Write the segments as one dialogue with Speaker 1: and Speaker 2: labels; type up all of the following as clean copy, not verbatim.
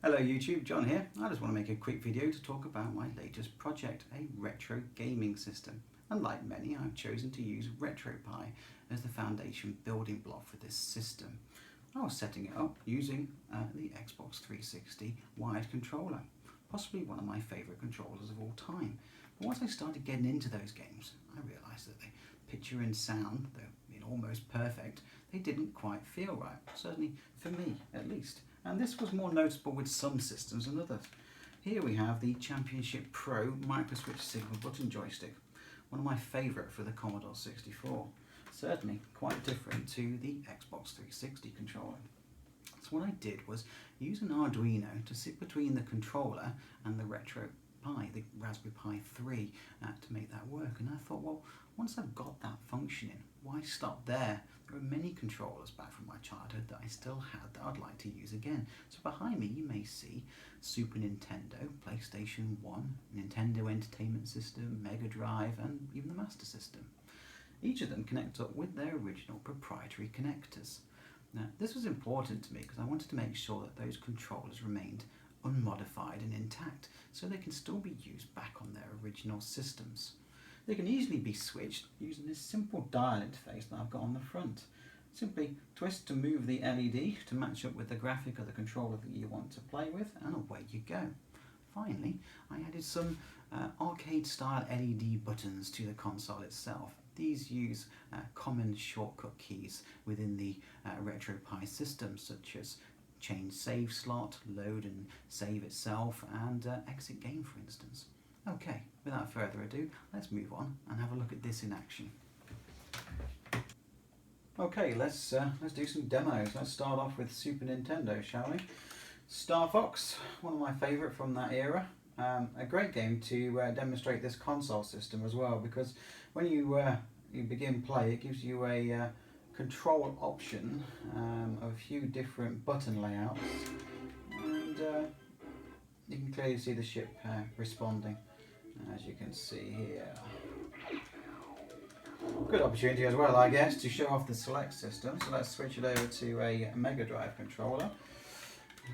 Speaker 1: Hello YouTube, John here. I just want to make a quick video to talk about my latest project, a retro gaming system. Unlike many, I've chosen to use RetroPie as the foundation building block for this system. I was setting it up using the Xbox 360 wired controller, possibly one of my favourite controllers of all time. But once I started getting into those games, I realised that the picture and sound, though almost perfect, they didn't quite feel right, certainly for me at least. And this was more noticeable with some systems than others. Here we have the Championship Pro microswitch signal button joystick, one of my favourite for the Commodore 64. Certainly quite different to the Xbox 360 controller. So what I did was use an Arduino to sit between the controller and the RetroPie, the Raspberry Pi 3, to make that work. And I thought, well, once I've got that functioning, why stop there? There are many controllers back from my childhood that I still had that I'd like to use again. So behind me you may see Super Nintendo, PlayStation 1, Nintendo Entertainment System, Mega Drive, and even the Master System. Each of them connect up with their original proprietary connectors. Now this was important to me because I wanted to make sure that those controllers remained unmodified and intact so they can still be used back on their original systems. They can easily be switched using this simple dial interface that I've got on the front. Simply twist to move the LED to match up with the graphic of the controller that you want to play with, and away you go. Finally, I added some arcade style LED buttons to the console itself. These use common shortcut keys within the RetroPie system, such as change save slot, load and save itself, and exit game, for instance. Okay, without further ado, let's move on and have a look at this in action. Okay, let's do some demos. Let's start off with Super Nintendo, shall we? Star Fox, one of my favourite from that era. A great game to demonstrate this console system as well, because when you begin play, it gives you a control option of a few different button layouts, and you can clearly see the ship responding, as you can see here. Good opportunity as well, I guess, to show off the select system. So let's switch it over to a Mega Drive controller.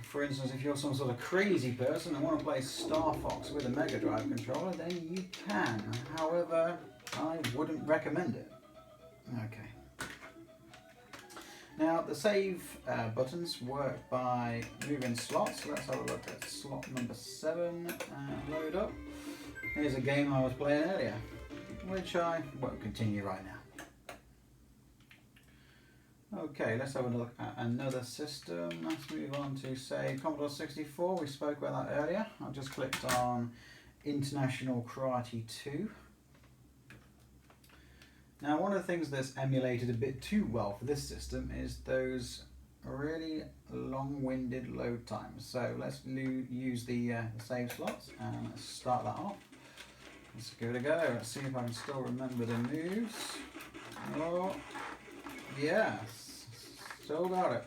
Speaker 1: For instance, if you're some sort of crazy person and want to play Star Fox with a Mega Drive controller, then you can. However, I wouldn't recommend it. Okay. Now, the save buttons work by moving slots. So let's have a look at slot number 7 and load up. Here's a game I was playing earlier, which I won't continue right now. Okay, let's have a look at another system. Let's move on to, say, Commodore 64. We spoke about that earlier. I've just clicked on International Karate 2. Now, one of the things that's emulated a bit too well for this system is those really long-winded load times. So let's use the save slots and let's start that off. Let's give it a go. Let's see if I can still remember the moves. Oh, yes, still got it.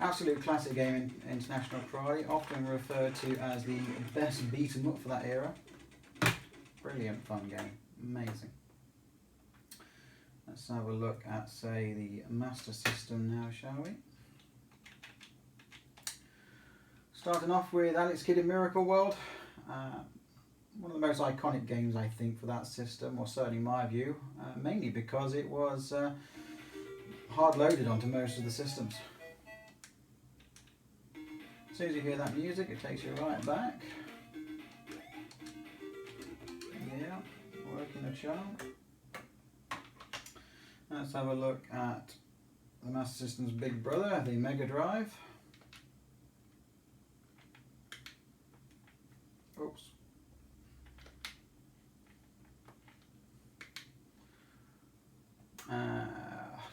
Speaker 1: Absolute classic game in International Karate, often referred to as the best beat 'em up for that era. Brilliant fun game, amazing. Let's have a look at, say, the Master System now, shall we? Starting off with Alex Kidd in Miracle World. One of the most iconic games, I think, for that system, or certainly my view, mainly because it was hard-loaded onto most of the systems. As soon as you hear that music, it takes you right back. Yeah, working a charm. Let's have a look at the Master System's big brother, the Mega Drive. Oops.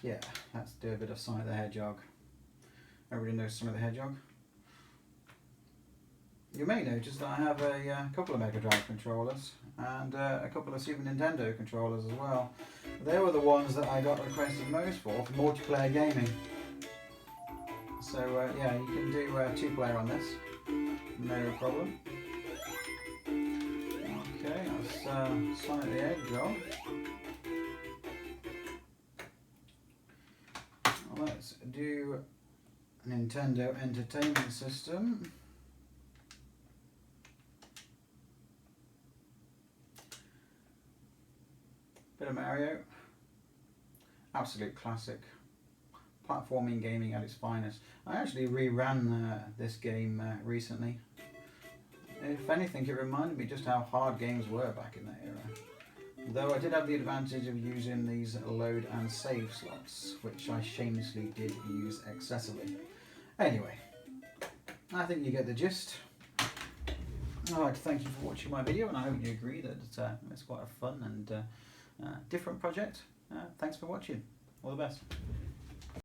Speaker 1: Yeah, let's do a bit of Sonic the Hedgehog. Everybody knows Sonic the Hedgehog. You may notice that I have a couple of Mega Drive controllers and a couple of Super Nintendo controllers as well. They were the ones that I got requested most for multiplayer gaming. So yeah, you can do 2-player on this, no problem. Okay, that's Sonic the Hedgehog. Let's do Nintendo Entertainment System. Bit of Mario. Absolute classic. Platforming gaming at its finest. I actually reran this game recently. If anything, it reminded me just how hard games were back in that era. Though I did have the advantage of using these load and save slots, which I shamelessly did use excessively. Anyway, I think you get the gist. I'd like to thank you for watching my video, and I hope you agree that it's quite a fun and different project. Thanks for watching. All the best.